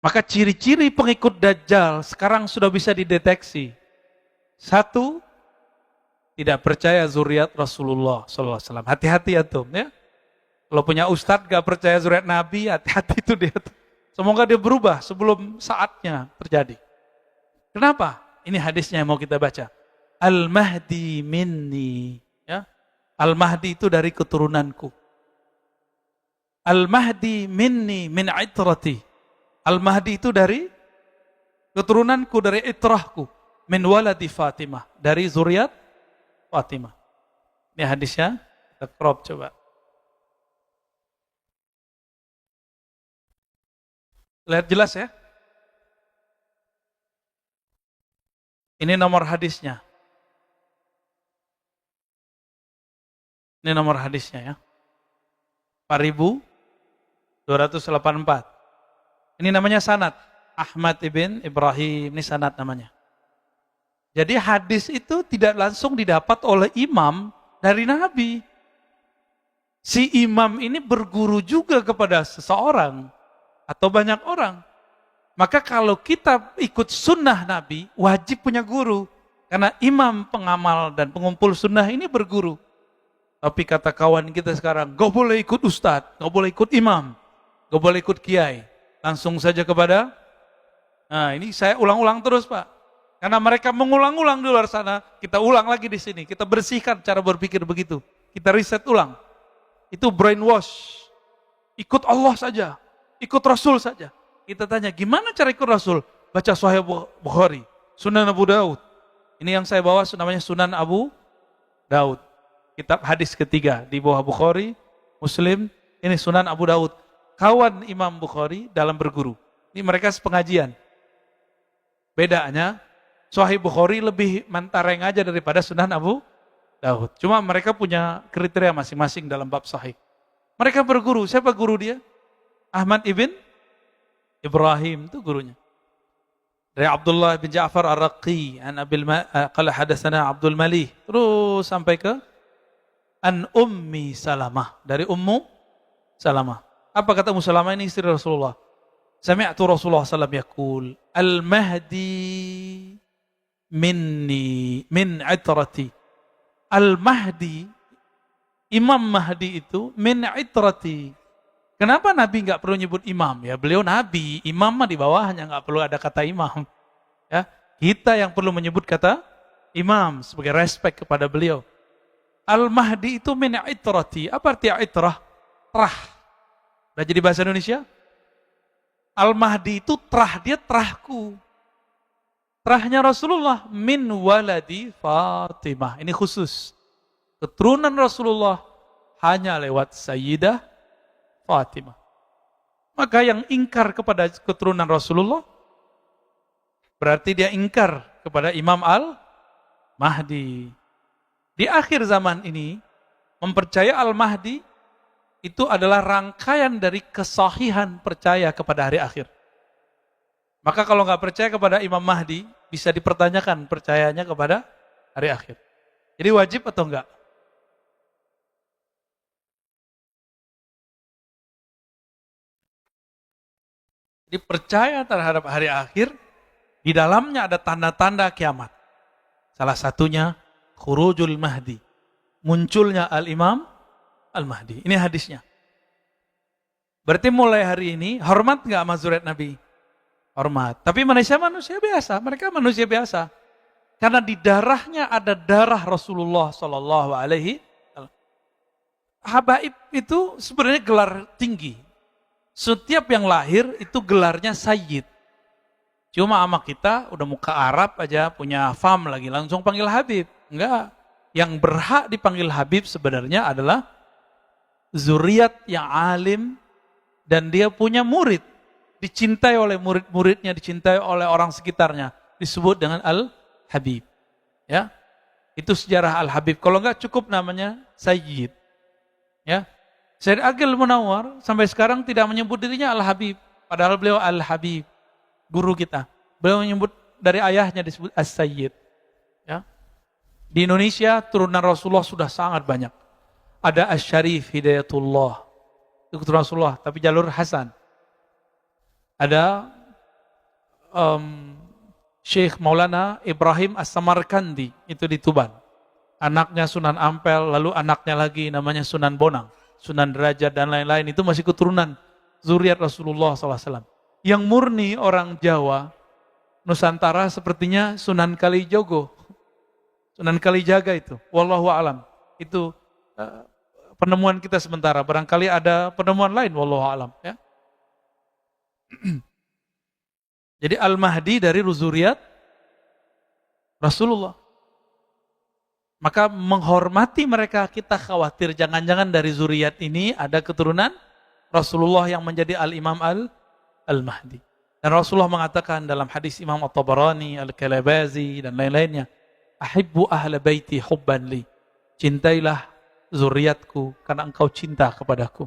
Maka ciri-ciri pengikut Dajjal sekarang sudah bisa dideteksi. Satu, tidak percaya zuriat Rasulullah SAW. Hati-hati ya tuh ya. Kalau punya ustadz gak percaya zuriat Nabi, hati-hati itu dia. Semoga dia berubah sebelum saatnya terjadi. Kenapa? Ini hadisnya yang mau kita baca. Al-Mahdi minni. Ya. Al-Mahdi itu dari keturunanku. Al-Mahdi minni min itrati. Al-Mahdi itu dari keturunanku, dari itrahku. Min waladi Fatimah. Dari zuriat Fatimah. Ini hadisnya. Kita crop coba. Lihat jelas ya. Ini nomor hadisnya. Ini nomor hadisnya ya. 4284. Ini namanya sanad. Ahmad ibn Ibrahim, ini sanad namanya. Jadi hadis itu tidak langsung didapat oleh imam dari Nabi. Si imam ini berguru juga kepada seseorang atau banyak orang. Maka kalau kita ikut sunnah Nabi, wajib punya guru. Karena imam, pengamal, dan pengumpul sunnah ini berguru. Tapi kata kawan kita sekarang, gak boleh ikut ustadz, gak boleh ikut imam, gak boleh ikut kiai. Langsung saja kepada, nah ini saya ulang-ulang terus Pak. Karena mereka mengulang-ulang di luar sana, kita ulang lagi di sini. Kita bersihkan cara berpikir begitu. Kita riset ulang. Itu brainwash. Ikut Allah saja, ikut Rasul saja. Kita tanya, gimana cara ikut Rasul? Baca Sahih Bukhari, Sunan Abu Daud. Ini yang saya bawa namanya Sunan Abu Daud. Kitab hadis ketiga di bawah Bukhari, Muslim. Ini Sunan Abu Daud. Kawan Imam Bukhari dalam berguru. Ini mereka sepengajian. Bedanya, Sahih Bukhari lebih mentareng aja daripada Sunan Abu Daud. Cuma mereka punya kriteria masing-masing dalam bab sahih. Mereka berguru. Siapa guru dia? Ahmad ibn Ibrahim itu gurunya. Dari Abdullah bin Ja'far Ar-Raqi, qala hadatsana Abdul Malih, terus sampai ke an Ummi Salamah, dari Ummu Salamah. Apa kata Ummu Salamah, ini istri Rasulullah? Sami'tu Rasulullah sallallahu alaihi wasallam yaqul, al-Mahdi minni min itrati. Al-Mahdi, Imam Mahdi itu min itrati. Kenapa Nabi nggak perlu nyebut imam? Ya beliau Nabi, imam mah di bawahnya, nggak perlu ada kata imam. Ya, kita yang perlu menyebut kata imam sebagai respect kepada beliau. Al-Mahdi itu min itrati. Apa arti itrah? Trah. Udah jadi bahasa Indonesia? Al-Mahdi itu trah, dia trahku. Trahnya Rasulullah min waladi Fatimah. Ini khusus. Keturunan Rasulullah hanya lewat Sayyidah Fatimah. Maka yang ingkar kepada keturunan Rasulullah berarti dia ingkar kepada Imam Al-Mahdi. Di akhir zaman ini mempercayai Al-Mahdi itu adalah rangkaian dari kesahihan percaya kepada hari akhir. Maka kalau nggak percaya kepada Imam Mahdi, bisa dipertanyakan percayanya kepada hari akhir. Jadi wajib atau enggak? Jadi percaya terhadap hari akhir, di dalamnya ada tanda-tanda kiamat. Salah satunya khurujul Mahdi, munculnya Al-Imam Al-Mahdi. Ini hadisnya. Berarti mulai hari ini, hormat nggak sama zuriat Nabi? Hormat. Tapi manusia biasa, mereka manusia biasa. Karena di darahnya ada darah Rasulullah Sallallahu Alaihi Wasallam. Habaib itu sebenarnya gelar tinggi. Setiap yang lahir itu gelarnya Sayyid. Cuma sama kita udah muka Arab aja, punya fam lagi, langsung panggil Habib. Enggak. Yang berhak dipanggil Habib sebenarnya adalah zuriat yang alim dan dia punya murid. Dicintai oleh murid-muridnya, dicintai oleh orang sekitarnya. Disebut dengan Al-Habib. Ya, itu sejarah Al-Habib. Kalau enggak cukup namanya Sayyid. Ya, Sayyid Aqil Munawwar sampai sekarang tidak menyebut dirinya Al-Habib. Padahal beliau Al-Habib, guru kita. Beliau menyebut dari ayahnya disebut As-Sayyid. Ya. Di Indonesia turunan Rasulullah sudah sangat banyak. Ada Asy-Syarif Hidayatullah, itu keturunan Rasulullah, tapi jalur Hasan. Ada Syekh Maulana Ibrahim As-Samarkandi, itu di Tuban. Anaknya Sunan Ampel, lalu anaknya lagi namanya Sunan Bonang, Sunan Derajat dan lain-lain, itu masih keturunan zuriat Rasulullah SAW. Yang murni orang Jawa, Nusantara sepertinya Sunan Kalijogo, Sunan Kalijaga itu. Wallahu alam. Itu penemuan kita sementara. Barangkali ada penemuan lain, wallahu alam. Ya. Jadi Al-Mahdi dari zuriat Rasulullah. Maka menghormati mereka, kita khawatir jangan-jangan dari zuriat ini ada keturunan Rasulullah yang menjadi Al-Imam Al-Mahdi. Dan Rasulullah mengatakan dalam hadis Imam At-Tabarani, Al-Kalabazi dan lain-lainnya, ahibbu ahla baiti hubban li. Cintailah zuriatku karena engkau cinta kepadaku.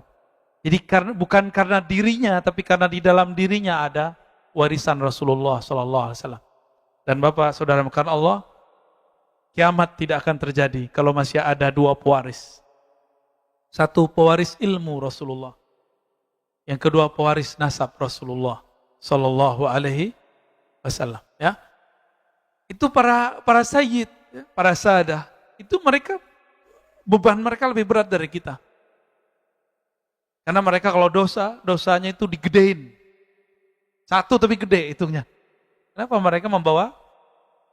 Jadi bukan karena dirinya, tapi karena di dalam dirinya ada warisan Rasulullah SAW. Dan Bapak Saudara makan Allah, kiamat tidak akan terjadi kalau masih ada dua pewaris. Satu pewaris ilmu Rasulullah, yang kedua pewaris nasab Rasulullah Sallallahu Alaihi Wasallam. Ya, itu para sayyid, ya, para sadah, itu mereka beban mereka lebih berat dari kita. Karena mereka kalau dosanya itu digedein. Satu tapi gede hitungnya. Kenapa mereka membawa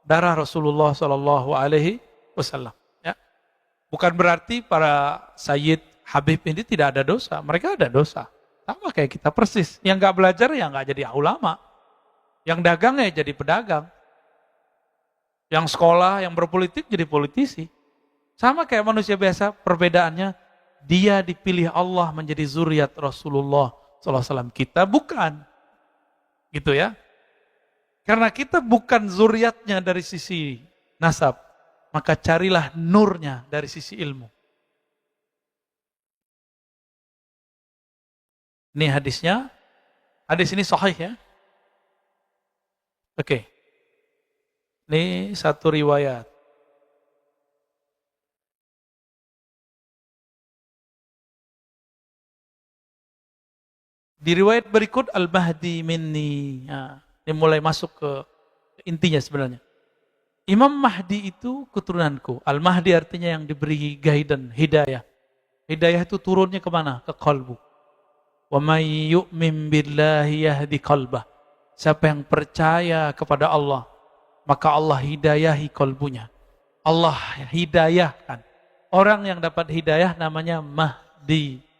darah Rasulullah Sallallahu Alaihi Wasallam? Ya, bukan berarti para sayyid Habib ini tidak ada dosa. Mereka ada dosa. Sama kayak kita persis. Yang nggak belajar ya nggak jadi ulama. Yang dagang ya jadi pedagang. Yang sekolah, yang berpolitik jadi politisi. Sama kayak manusia biasa, perbedaannya dia dipilih Allah menjadi zuriat Rasulullah SAW. Kita bukan. Gitu ya. Karena kita bukan zuriatnya dari sisi nasab, maka carilah nurnya dari sisi ilmu. Ini hadisnya. Hadis ini sahih ya. Oke. Ini satu riwayat. Di riwayat berikut Al-Mahdi minni. Nah, ini mulai masuk ke intinya sebenarnya. Imam Mahdi itu keturunanku. Al-Mahdi artinya yang diberi guidance, hidayah. Hidayah itu turunnya kemana? Ke kalbu. Wa may yu'min billahi yahdi qalbah. Siapa yang percaya kepada Allah, maka Allah hidayahi kalbunya. Allah hidayahkan. Orang yang dapat hidayah namanya Mahdi.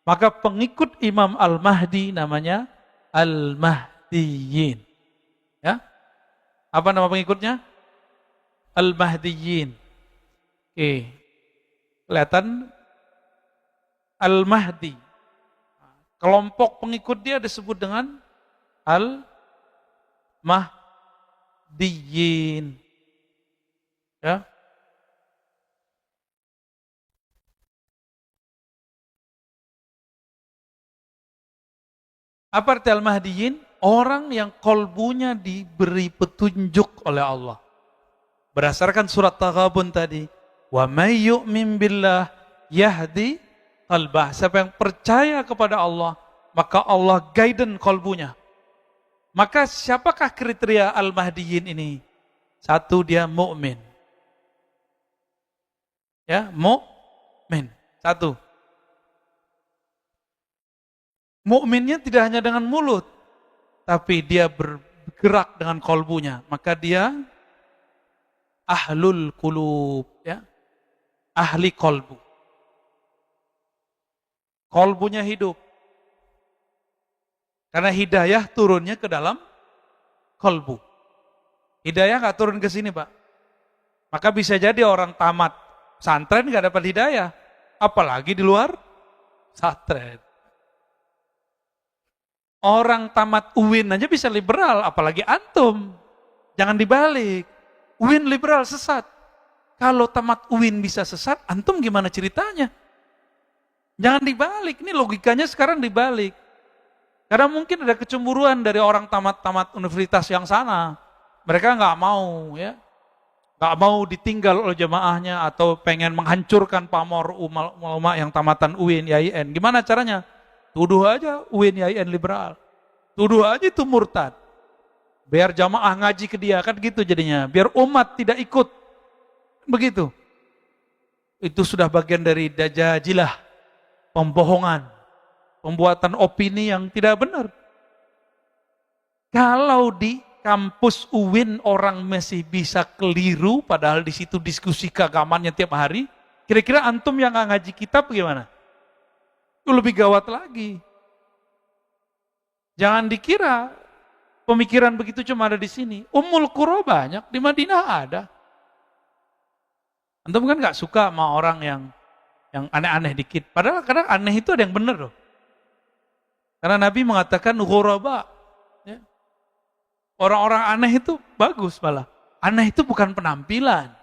Maka pengikut Imam Al-Mahdi namanya Al-Mahdiyin. Ya? Apa nama pengikutnya? Al-Mahdiyin. Oke. Kelihatan Al-Mahdi. Kelompok pengikut dia disebut dengan Al-Mahdiyin. Ya. Apa arti Al-Mahdiyin? Orang yang kolbunya diberi petunjuk oleh Allah. Berdasarkan surat Taghabun tadi. Wa may yu'min billah yahdi qalbah. Siapa yang percaya kepada Allah, maka Allah guidance kolbunya. Maka siapakah kriteria Al-Mahdiyin ini? Satu, dia mukmin. Ya, mukmin. Satu. Mukminnya tidak hanya dengan mulut, tapi dia bergerak dengan kolbunya. Maka dia ahlul qulub, ya. Ahli kolbu. Kolbunya hidup. Karena hidayah turunnya ke dalam kolbu. Hidayah nggak turun ke sini, Pak. Maka bisa jadi orang tamat santren nggak dapat hidayah, apalagi di luar santren. Orang tamat UIN aja bisa liberal, apalagi antum. Jangan dibalik. UIN liberal sesat. Kalau tamat UIN bisa sesat, antum gimana ceritanya? Jangan dibalik, ini logikanya sekarang dibalik. Karena mungkin ada kecemburuan dari orang tamat-tamat universitas yang sana. Mereka nggak mau, ya, nggak mau ditinggal oleh jemaahnya atau pengen menghancurkan pamor ulama yang tamatan UIN, IAIN. Gimana caranya? Tuduh aja UIN, IAIN liberal. Tuduh aja itu murtad. Biar jamaah ngaji ke dia, kan gitu jadinya. Biar umat tidak ikut. Begitu. Itu sudah bagian dari dajajilah, pembohongan, pembuatan opini yang tidak benar. Kalau di kampus UIN orang masih bisa keliru, padahal di situ diskusi keagamannya tiap hari, kira-kira antum yang nggak ngaji kitab bagaimana? Itu lebih gawat lagi. Jangan dikira pemikiran begitu cuma ada di sini. Ummul Qura banyak, di Madinah ada. Antum kan nggak suka sama orang yang aneh-aneh dikit. Padahal kadang aneh itu ada yang benar loh. Karena Nabi mengatakan ghuraba. Ya. Orang-orang aneh itu bagus malah. Aneh itu bukan penampilan.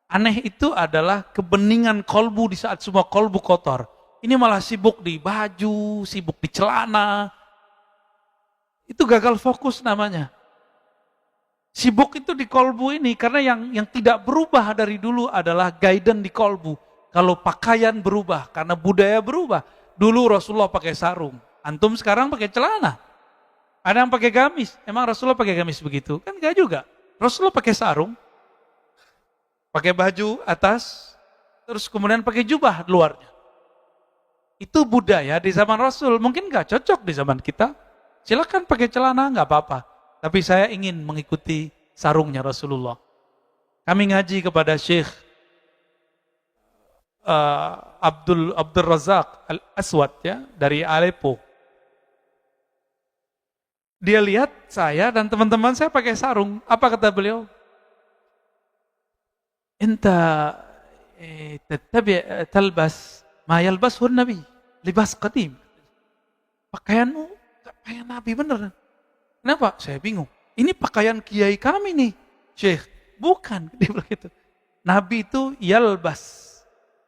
Aneh itu adalah kebeningan kolbu di saat semua kolbu kotor. Ini malah sibuk di baju, sibuk di celana. Itu gagal fokus namanya. Sibuk itu di kolbu ini karena yang tidak berubah dari dulu adalah guidance di kolbu. Kalau pakaian berubah karena budaya berubah. Dulu Rasulullah pakai sarung, antum sekarang pakai celana. Ada yang pakai gamis, emang Rasulullah pakai gamis begitu? Kan enggak juga. Rasulullah pakai sarung, pakai baju atas, terus kemudian pakai jubah luarnya. Itu budaya di zaman Rasul, mungkin enggak cocok di zaman kita. Silakan pakai celana, enggak apa-apa. Tapi saya ingin mengikuti sarungnya Rasulullah. Kami ngaji kepada Syekh Abdul Razak Al-Aswad ya, dari Aleppo. Dia lihat saya dan teman-teman saya pakai sarung. Apa kata beliau? Enta talbas ma yalbashu Nabi, libas qadim. Pakaianmu pakaian Nabi bener. Kenapa? Saya bingung. Ini pakaian kiai kami nih, Syekh. Bukan, dia bilang gitu. Nabi itu yalbas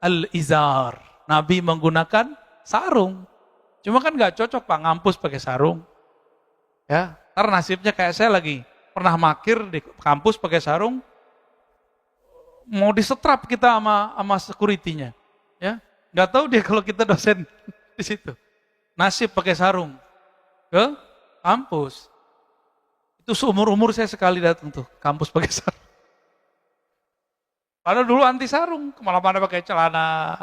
al-izar. Nabi menggunakan sarung. Cuma kan nggak cocok Pak ngampus pakai sarung. Ya, ntar nasibnya kayak saya lagi pernah makir di kampus pakai sarung, mau disetrap kita sama security-nya. Ya, nggak tahu dia kalau kita dosen di situ. Nasib pakai sarung ke kampus. Itu seumur-umur saya sekali datang tuh kampus pakai sarung. Padahal dulu anti sarung, kemana-mana pakai celana.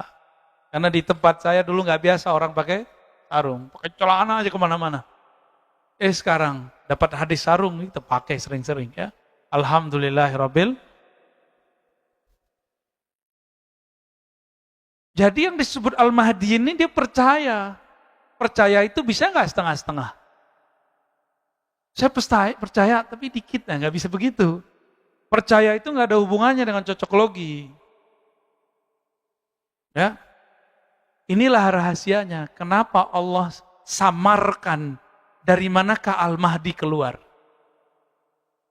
Karena di tempat saya dulu nggak biasa orang pakai sarung, pakai celana aja kemana-mana. Sekarang dapat hadis sarung itu pakai sering-sering ya. Alhamdulillahirabbil. Jadi yang disebut Al-Mahdi ini dia percaya. Percaya itu bisa nggak setengah-setengah? Saya percaya tapi dikit, nggak bisa begitu. Percaya itu nggak ada hubungannya dengan cocok logi. Ya, inilah rahasianya. Kenapa Allah samarkan dari manakah Al-Mahdi keluar?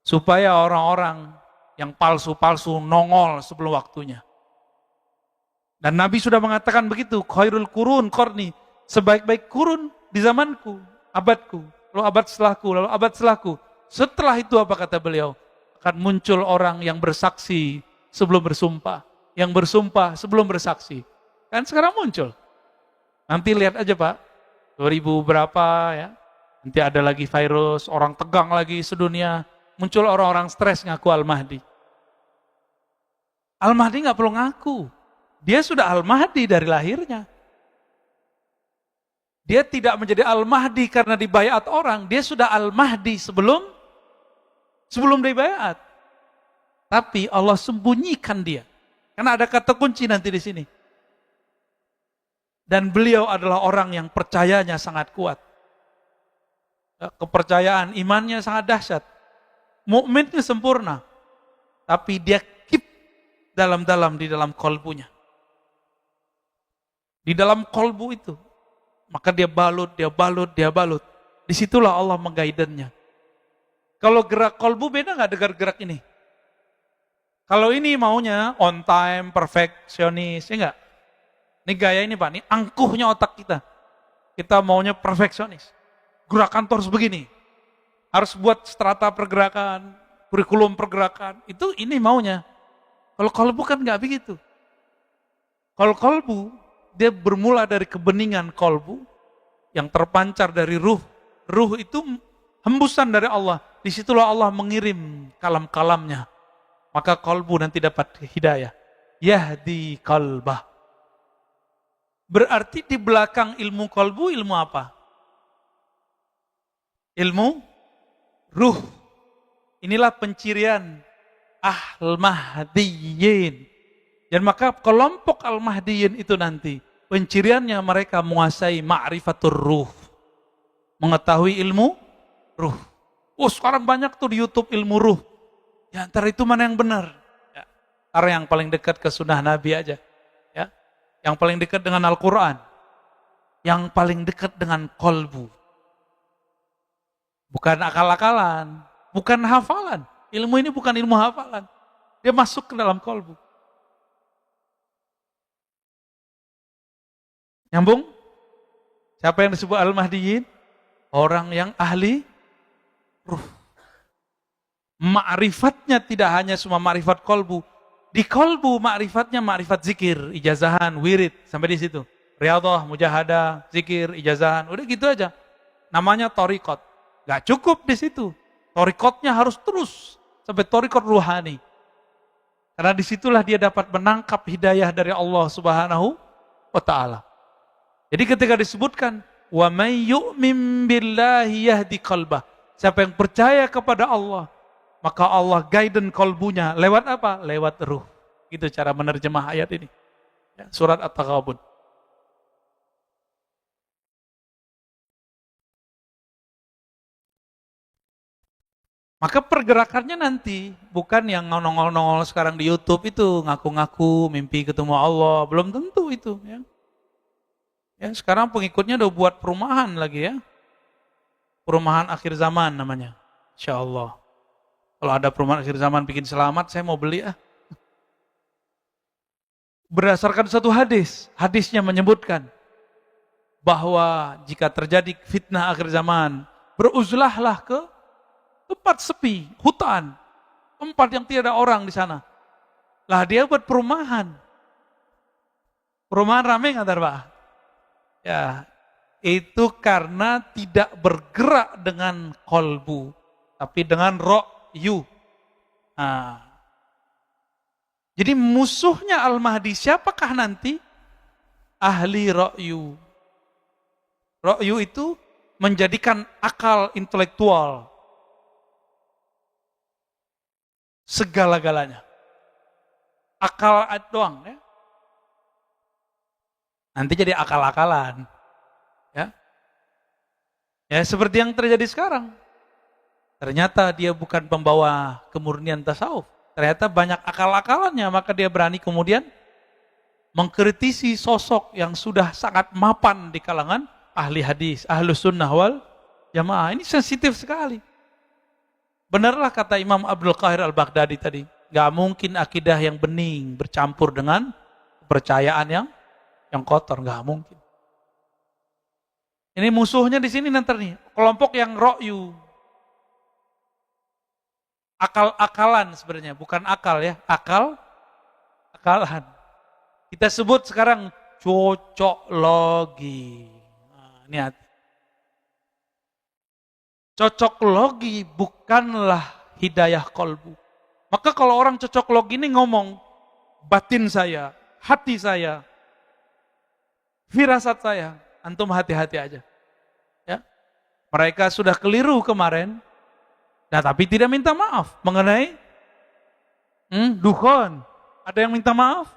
Supaya orang-orang yang palsu-palsu nongol sebelum waktunya. Dan Nabi sudah mengatakan begitu, khairul qurun qarni, sebaik-baik kurun di zamanku, abadku. Lalu abad setelahku, lalu abad setelahku. Setelah itu apa kata beliau? Akan muncul orang yang bersaksi sebelum bersumpah. Yang bersumpah sebelum bersaksi. Kan sekarang muncul. Nanti lihat aja Pak, 2000 berapa ya. Nanti ada lagi virus, orang tegang lagi sedunia. Muncul orang-orang stres ngaku Al-Mahdi. Al-Mahdi gak perlu ngaku. Dia sudah Al-Mahdi dari lahirnya. Dia tidak menjadi Al-Mahdi karena dibaiat orang. Dia sudah Al-Mahdi sebelum dibaiat. Tapi Allah sembunyikan dia. Karena ada kata kunci nanti di sini. Dan beliau adalah orang yang percayanya sangat kuat. Kepercayaan, imannya sangat dahsyat. Mukminnya sempurna. Tapi dia keep dalam-dalam di dalam kolbunya. Di dalam kolbu itu. Maka dia balut. Disitulah Allah menggaidennya. Kalau gerak kolbu beda nggak dengan gerak ini? Kalau ini maunya on time, perfeksionis, ya enggak? Ini gaya ini Pak, ini angkuhnya otak kita. Kita maunya perfeksionis. Gerakan tuh harus begini. Harus buat strata pergerakan, kurikulum pergerakan. Itu ini maunya. Kalau kolbu kan nggak begitu. Kalau kolbu, dia bermula dari kebeningan kolbu yang terpancar dari ruh. Ruh itu hembusan dari Allah. Disitulah Allah mengirim kalam-kalamnya. Maka kolbu nanti dapat hidayah. Yahdi qalbah. Berarti di belakang ilmu kolbu, ilmu apa? Ilmu ruh. Inilah pencirian Al-Mahdiyin. Dan maka kelompok Al-Mahdiyin itu nanti, penciriannya mereka menguasai ma'rifatur ruh. Mengetahui ilmu ruh. Oh, sekarang banyak tuh di YouTube ilmu ruh. Ya, antara itu mana yang benar? Ya, antara yang paling dekat ke sunnah Nabi aja. Ya, yang paling dekat dengan Al-Quran. Yang paling dekat dengan kolbu. Bukan akal-akalan. Bukan hafalan. Ilmu ini bukan ilmu hafalan. Dia masuk ke dalam kolbu. Nyambung? Siapa yang disebut Al-Mahdiyin? Orang yang ahli ruh. Ma'rifatnya tidak hanya semua ma'rifat kolbu. Di kolbu ma'rifatnya ma'rifat zikir, ijazahan, wirid. Sampai di situ. Riyadhah, mujahadah, zikir, ijazahan. Udah gitu aja. Namanya torikot. Gak cukup di situ. Torikotnya harus terus. Sampai torikot ruhani. Karena disitulah dia dapat menangkap hidayah dari Allah Subhanahu wa ta'ala. Jadi ketika disebutkan wa may yu'min billahi yahdi qalbah. Siapa yang percaya kepada Allah, maka Allah guidance kolbunya lewat apa? Lewat ruh. Itu cara menerjemah ayat ini. Ya, surat At-Taghabun. Maka pergerakannya nanti bukan yang nongol-nongol sekarang di YouTube itu ngaku-ngaku mimpi ketemu Allah, belum tentu itu ya. Ya, sekarang pengikutnya udah buat perumahan lagi ya. Perumahan akhir zaman namanya. Insya Allah. Kalau ada perumahan akhir zaman bikin selamat, saya mau beli ah. Berdasarkan satu hadis. Hadisnya menyebutkan bahwa jika terjadi fitnah akhir zaman, beruzlahlah ke tempat sepi, hutan. Tempat yang tidak ada orang di sana. Lah dia buat perumahan. Perumahan rame nggak Pak? Ya, itu karena tidak bergerak dengan kolbu, tapi dengan ro'yu. Nah, jadi musuhnya Al-Mahdi siapakah nanti? Ahli ro'yu. Ro'yu itu menjadikan akal intelektual segala-galanya. Akal doang ya. Nanti jadi akal-akalan. Ya. Ya, seperti yang terjadi sekarang. Ternyata dia bukan pembawa kemurnian tasawuf. Ternyata banyak akal-akalannya, maka dia berani kemudian mengkritisi sosok yang sudah sangat mapan di kalangan ahli hadis, ahlus sunnah wal jamaah. Ini sensitif sekali. Benarlah kata Imam Abdul Qahir al-Baghdadi tadi, gak mungkin akidah yang bening bercampur dengan kepercayaan yang kotor, nggak mungkin. Ini musuhnya di sini nanti nih, kelompok yang ro'yu. Akal-akalan sebenarnya, bukan akal ya, akalan. Kita sebut sekarang cocoklogi. Nah, ini hati. Cocoklogi bukanlah hidayah kolbu. Maka kalau orang cocoklogi ini ngomong, batin saya, hati saya, firasat saya, antum hati-hati aja. Ya. Mereka sudah keliru kemarin, nah tapi tidak minta maaf mengenai dukhon. Ada yang minta maaf?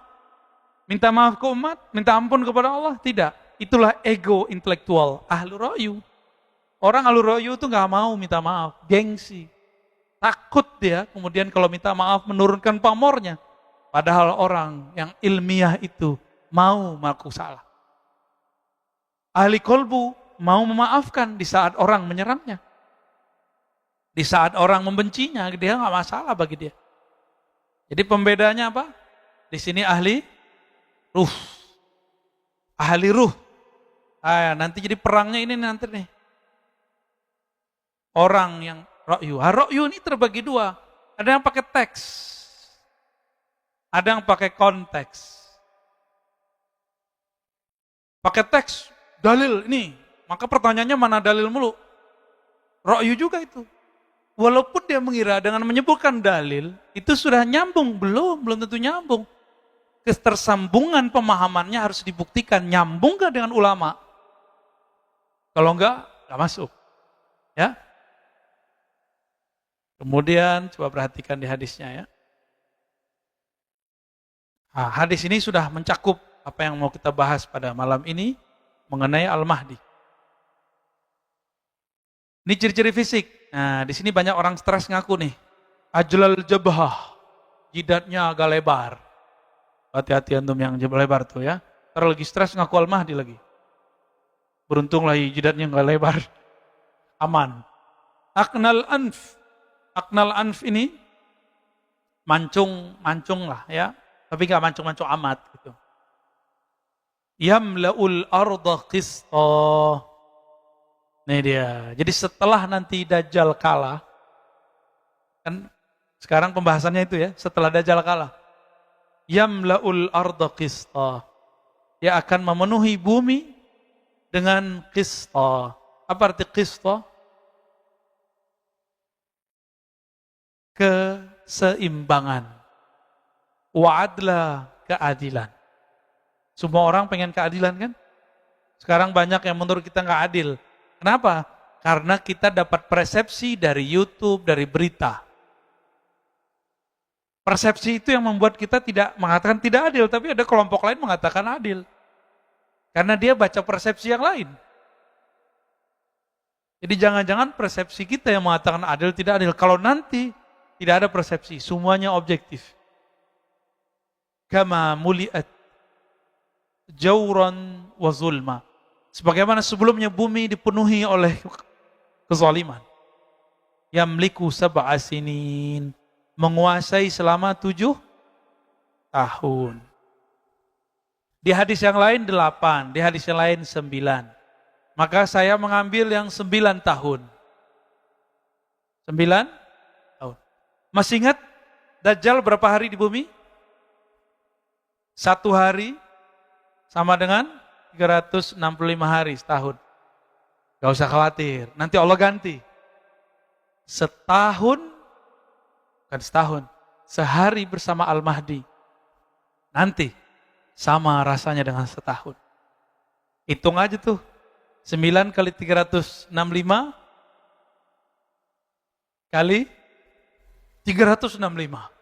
Minta maaf ke umat? Minta ampun kepada Allah? Tidak. Itulah ego intelektual, ahlu ro'yu. Orang ahlu ro'yu itu gak mau minta maaf, gengsi. Takut dia, kemudian kalau minta maaf menurunkan pamornya. Padahal orang yang ilmiah itu mau mengaku salah. Ahli kolbu mau memaafkan di saat orang menyerangnya. Di saat orang membencinya, dia nggak masalah bagi dia. Jadi pembedanya apa? Di sini ahli ruh. Ahli ruh. Nanti jadi perangnya ini nanti nih. Orang yang ro'yu. Ro'yu ini terbagi dua. Ada yang pakai teks. Ada yang pakai konteks. Pakai teks. Dalil ini, maka pertanyaannya mana dalil mulu? Ra'yu juga itu. Walaupun dia mengira dengan menyebutkan dalil, itu sudah nyambung. Belum tentu nyambung. Ketersambungan pemahamannya harus dibuktikan. Nyambung gak dengan ulama? Kalau enggak masuk. Ya. Kemudian coba perhatikan di hadisnya ya. Nah, hadis ini sudah mencakup apa yang mau kita bahas pada malam ini mengenai Al-Mahdi. Ini ciri-ciri fisik. Nah, di sini banyak orang stres ngaku nih. Ajlal jabhah, jidatnya agak lebar. Hati-hati antum yang lebar tuh ya. Ntar lagi stres ngaku Al-Mahdi lagi. Beruntung lah jidatnya nggak lebar. Aman. Aknal anf ini mancung lah ya. Tapi nggak mancung-mancung amat gitu. Yamla'ul arda qista. Nih dia. Jadi setelah nanti Dajjal kalah, kan sekarang pembahasannya itu ya, setelah Dajjal kalah. Yamla'ul arda qista. Dia akan memenuhi bumi dengan qista. Apa arti qista? Keseimbangan. Wa'adla, keadilan. Semua orang pengen keadilan kan? Sekarang banyak yang menurut kita nggak adil. Kenapa? Karena kita dapat persepsi dari YouTube, dari berita. Persepsi itu yang membuat kita tidak mengatakan tidak adil, tapi ada kelompok lain mengatakan adil. Karena dia baca persepsi yang lain. Jadi jangan-jangan persepsi kita yang mengatakan adil tidak adil. Kalau nanti tidak ada persepsi, semuanya objektif. Kama muliat jauran wa zulma. Sebagaimana sebelumnya bumi dipenuhi oleh kezaliman. Yamliku sab'a sinin. Menguasai selama 7 tahun. Di hadis yang lain 8, di hadis yang lain 9. Maka saya mengambil yang 9 tahun. 9 tahun. Masih ingat Dajjal berapa hari di bumi? 1 hari sama dengan 365 hari setahun. Gak usah khawatir, nanti Allah ganti. Sehari bersama Al-Mahdi. Nanti sama rasanya dengan setahun. Hitung aja tuh, 9 kali 365 kali 365.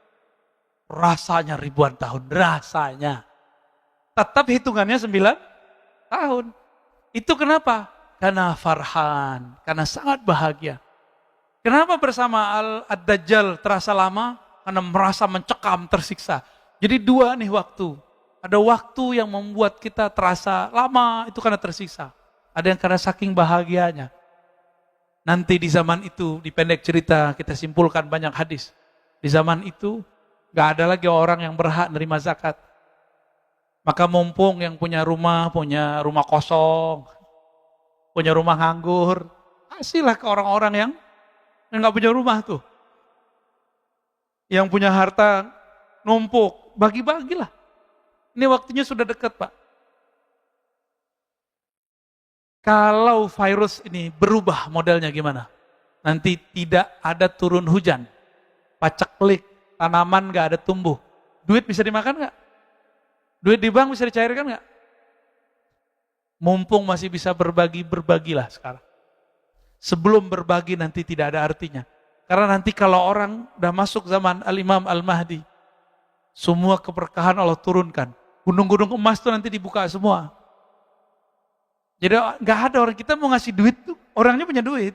Rasanya ribuan tahun, rasanya. Tetap hitungannya 9 tahun. Itu kenapa? Karena farhan, karena sangat bahagia. Kenapa bersama Ad-Dajjal terasa lama? Karena merasa mencekam, tersiksa. Jadi 2 nih waktu. Ada waktu yang membuat kita terasa lama, itu karena tersiksa. Ada yang karena saking bahagianya. Nanti di zaman itu, di pendek cerita, kita simpulkan banyak hadis. Di zaman itu, gak ada lagi orang yang berhak menerima zakat. Maka mumpung yang punya rumah kosong, punya rumah nganggur, kasihlah ke orang-orang yang gak punya rumah tuh. Yang punya harta numpuk, bagi-bagilah. Ini waktunya sudah dekat, Pak. Kalau virus ini berubah modelnya gimana? Nanti tidak ada turun hujan, paceklik, tanaman gak ada tumbuh. Duit bisa dimakan gak? Duit di bank bisa dicairkan gak? Mumpung masih bisa berbagi, berbagilah sekarang. Sebelum berbagi nanti tidak ada artinya. Karena nanti kalau orang udah masuk zaman Al-Imam Al-Mahdi, semua keberkahan Allah turunkan. Gunung-gunung emas itu nanti dibuka semua. Jadi gak ada orang, kita mau ngasih duit tuh, orangnya punya duit.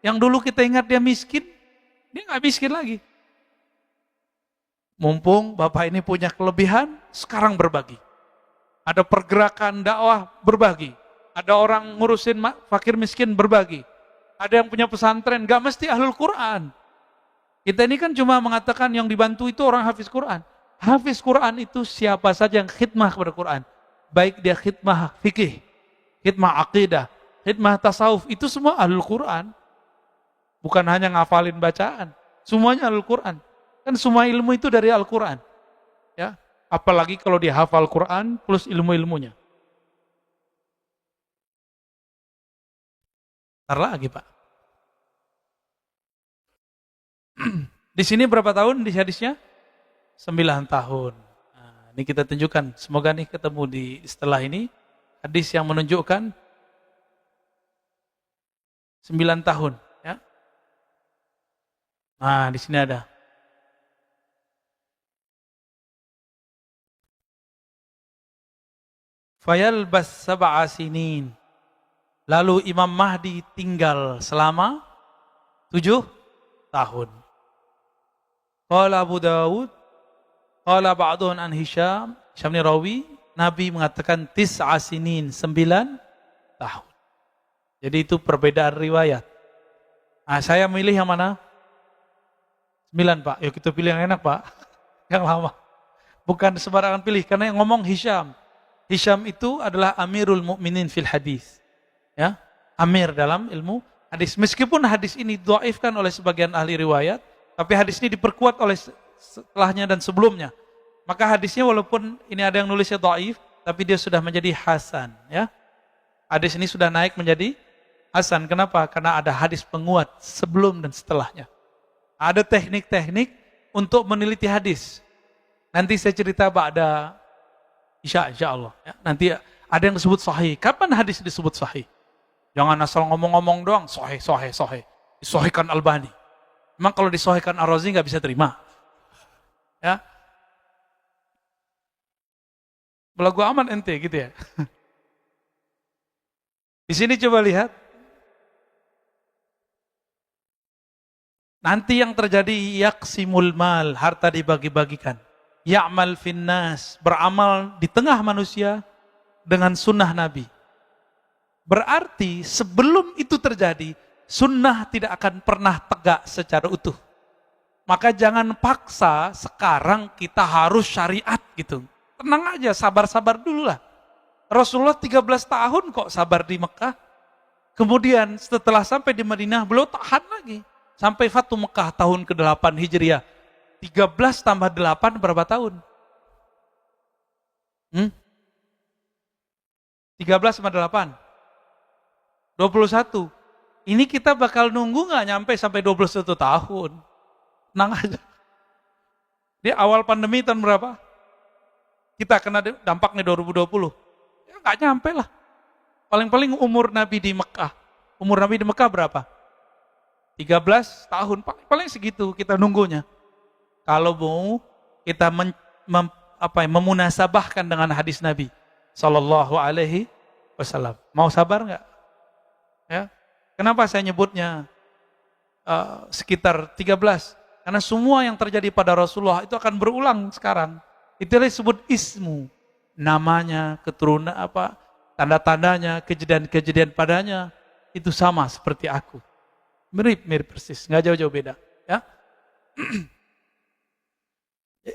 Yang dulu kita ingat dia miskin, dia gak miskin lagi. Mumpung Bapak ini punya kelebihan, sekarang berbagi. Ada pergerakan dakwah, berbagi. Ada orang ngurusin fakir miskin, berbagi. Ada yang punya pesantren, gak mesti ahlul Quran. Kita ini kan cuma mengatakan yang dibantu itu orang hafiz Quran. Hafiz Quran itu siapa saja yang khidmah kepada Quran. Baik dia khidmah fikih, khidmah aqidah, khidmah tasawuf, itu semua ahlul Quran. Bukan hanya ngafalin bacaan, semuanya ahlul Quran. Kan semua ilmu itu dari Al-Quran. Ya, apalagi kalau dia hafal Quran plus ilmu-ilmunya. Ntar lagi Pak. Di sini berapa tahun di hadisnya? 9 tahun. Nah, ini kita tunjukkan. Semoga nih ketemu di setelah ini hadis yang menunjukkan 9 tahun. Ya. Nah, di sini ada. Fayalbas sab'a sinin. Lalu Imam Mahdi tinggal selama 7 tahun. Qala Abu Dawud, qala ba'duhun an Hisham bin Rawi, Nabi mengatakan tis'a sinin, 9 tahun. Jadi itu perbedaan riwayat. Nah, saya milih yang mana? 9, Pak. Yuk kita pilih yang enak, Pak. Yang lama. Bukan sembarangan pilih, karena yang ngomong Hisham. Hisham itu adalah Amirul Mukminin fil hadis. Ya, Amir dalam ilmu hadis. Meskipun hadis ini dhaifkan oleh sebagian ahli riwayat, tapi hadis ini diperkuat oleh setelahnya dan sebelumnya. Maka hadisnya walaupun ini ada yang nulisnya dhaif, tapi dia sudah menjadi hasan, ya. Hadis ini sudah naik menjadi hasan. Kenapa? Karena ada hadis penguat sebelum dan setelahnya. Ada teknik-teknik untuk meneliti hadis. Nanti saya cerita ba'da insya Allah. Ya. Nanti ada yang disebut sahih. Kapan hadis disebut sahih? Jangan asal ngomong-ngomong doang, sahih. Disahihkan Albani. Memang kalau disahihkan Ar-Razi nggak bisa terima. Ya. Belagu aman ente gitu ya. Di sini coba lihat. Nanti yang terjadi yaksimul mal, harta dibagi-bagikan. Ya'mal finnas, beramal di tengah manusia dengan sunnah Nabi. Berarti sebelum itu terjadi, sunnah tidak akan pernah tegak secara utuh. Maka jangan paksa sekarang kita harus syariat gitu. Tenang aja, sabar-sabar dulu lah. Rasulullah 13 tahun kok sabar di Mekah. Kemudian setelah sampai di Madinah, beliau tahan lagi. Sampai Fatu Mekah tahun ke-8 Hijriah. 13 tambah 8 berapa tahun? 13 sama 8? 21. Ini kita bakal nunggu gak nyampe sampai 21 tahun? Tenang aja. Di awal pandemi tahun berapa? Kita kena dampaknya 2020. Ya gak nyampe lah. Paling-paling umur Nabi di Mekah. Umur Nabi di Mekah berapa? 13 tahun, paling segitu kita nunggunya. Kalau mau kita memunasabahkan dengan hadis Nabi Sallallahu Alaihi Wasallam. Mau sabar nggak? Ya. Kenapa saya nyebutnya sekitar 13? Karena semua yang terjadi pada Rasulullah itu akan berulang sekarang. Itu disebut ismu, namanya, keturunan tanda-tandanya, kejadian-kejadian padanya itu sama seperti aku. Mirip persis, nggak jauh-jauh beda. Ya,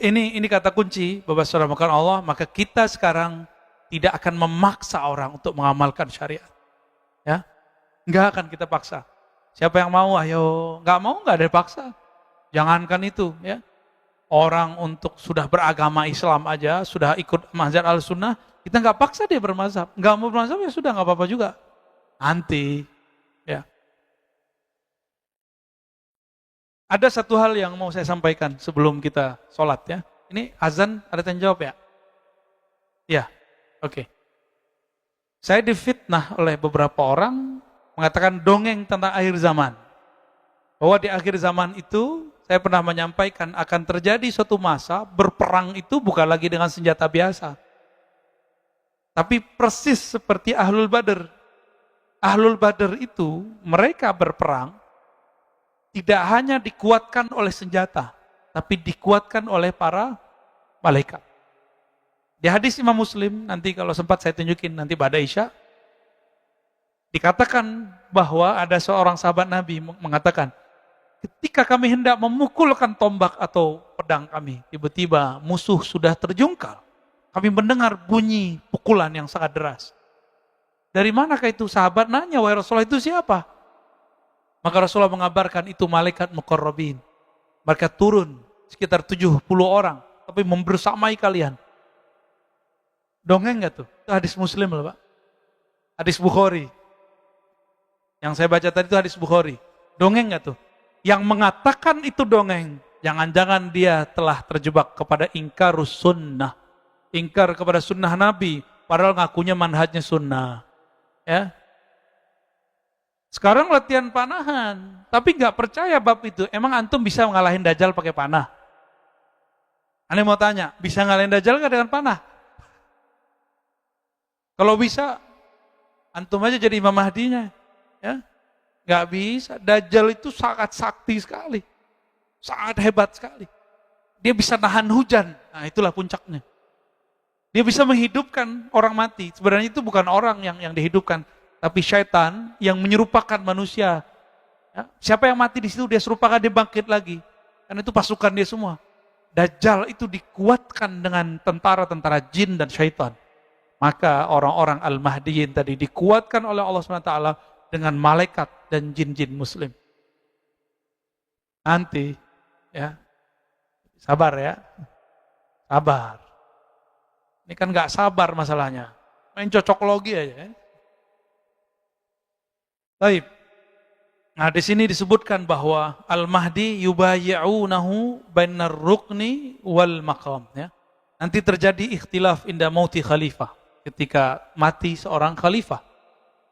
ini kata kunci, Bapak Saudara makan Allah. Maka kita sekarang tidak akan memaksa orang untuk mengamalkan syariat. Ya, nggak akan kita paksa. Siapa yang mau, ayo. Nggak mau, nggak ada paksa. Jangankan itu, ya. Orang untuk sudah beragama Islam aja, sudah ikut mazhab Al-Sunnah, kita nggak paksa dia bermazhab. Nggak mau bermazhab ya sudah, nggak apa-apa juga. Nanti, ya. Ada satu hal yang mau saya sampaikan sebelum kita sholat ya. Ini azan, ada yang jawab ya? Ya, oke. Saya difitnah oleh beberapa orang mengatakan dongeng tentang akhir zaman. Bahwa di akhir zaman itu, saya pernah menyampaikan akan terjadi suatu masa berperang itu bukan lagi dengan senjata biasa. Tapi persis seperti Ahlul Badr. Ahlul Badr itu mereka berperang tidak hanya dikuatkan oleh senjata, tapi dikuatkan oleh para malaikat. Di hadis Imam Muslim, nanti kalau sempat saya tunjukin nanti pada Isya, dikatakan bahwa ada seorang sahabat Nabi mengatakan, ketika kami hendak memukulkan tombak atau pedang kami, tiba-tiba musuh sudah terjungkal. Kami mendengar bunyi pukulan yang sangat deras. Dari manakah itu? Sahabat nanya, wahai Rasulullah, itu siapa? Maka Rasulullah mengabarkan itu malaikat muqarrabin. Mereka turun sekitar 70 orang, tapi membersamai kalian. Dongeng gak tuh? Itu hadis Muslim loh Pak. Hadis Bukhari. Yang saya baca tadi itu hadis Bukhari. Dongeng gak tuh? Yang mengatakan itu dongeng Jangan-jangan dia telah terjebak kepada ingkarus sunnah. Ingkar kepada sunnah Nabi, padahal ngakunya manhajnya sunnah. Ya. Sekarang latihan panahan, tapi nggak percaya bab itu. Emang antum bisa ngalahin Dajjal pakai panah? Aneh mau tanya, bisa ngalahin Dajjal nggak dengan panah? Kalau bisa, antum aja jadi Imam Mahdinya. Ya. Nggak bisa, Dajjal itu sangat sakti sekali. Sangat hebat sekali. Dia bisa nahan hujan. Nah, itulah puncaknya. Dia bisa menghidupkan orang mati. Sebenarnya itu bukan orang yang dihidupkan, tapi syaitan yang menyerupakan manusia. Ya, siapa yang mati di situ dia serupakan, dia bangkit lagi. Karena itu pasukan dia semua. Dajjal itu dikuatkan dengan tentara-tentara jin dan syaitan. Maka orang-orang Al-Mahdiyin tadi dikuatkan oleh Allah SWT dengan malaikat dan jin-jin muslim. Nanti, ya, sabar ya, sabar. Ini kan nggak sabar masalahnya, main cocok logi aja. Ya. Baik. Nah di sini disebutkan bahwa Al-Mahdi yubayyi'unahu bainar rukni wal maqam. Ya. Nanti terjadi ikhtilaf inda mauti khalifah, ketika mati seorang khalifah,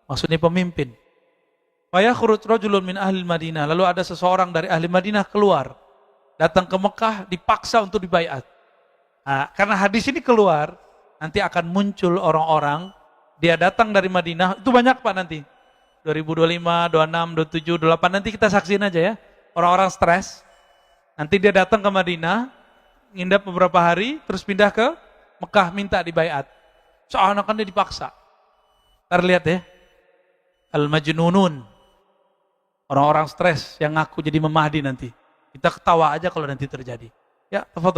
maksudnya pemimpin. Fayakhruj rajulun min ahli Madinah, lalu ada seseorang dari ahli Madinah keluar, datang ke Mekah, dipaksa untuk dibaiat. Nah, karena hadis ini keluar, nanti akan muncul orang-orang, dia datang dari Madinah, itu banyak Pak nanti, 2025, 26, 27, 28, nanti kita saksiin aja ya, orang-orang stres, nanti dia datang ke Madinah, ngindap beberapa hari, terus pindah ke Mekah, minta dibaiat. Soalnya kan dia dipaksa. Ntar lihat ya, Al-Majnunun, orang-orang stres yang ngaku jadi Imam Mahdi nanti. Kita ketawa aja kalau nanti terjadi. Ya, tafadhol.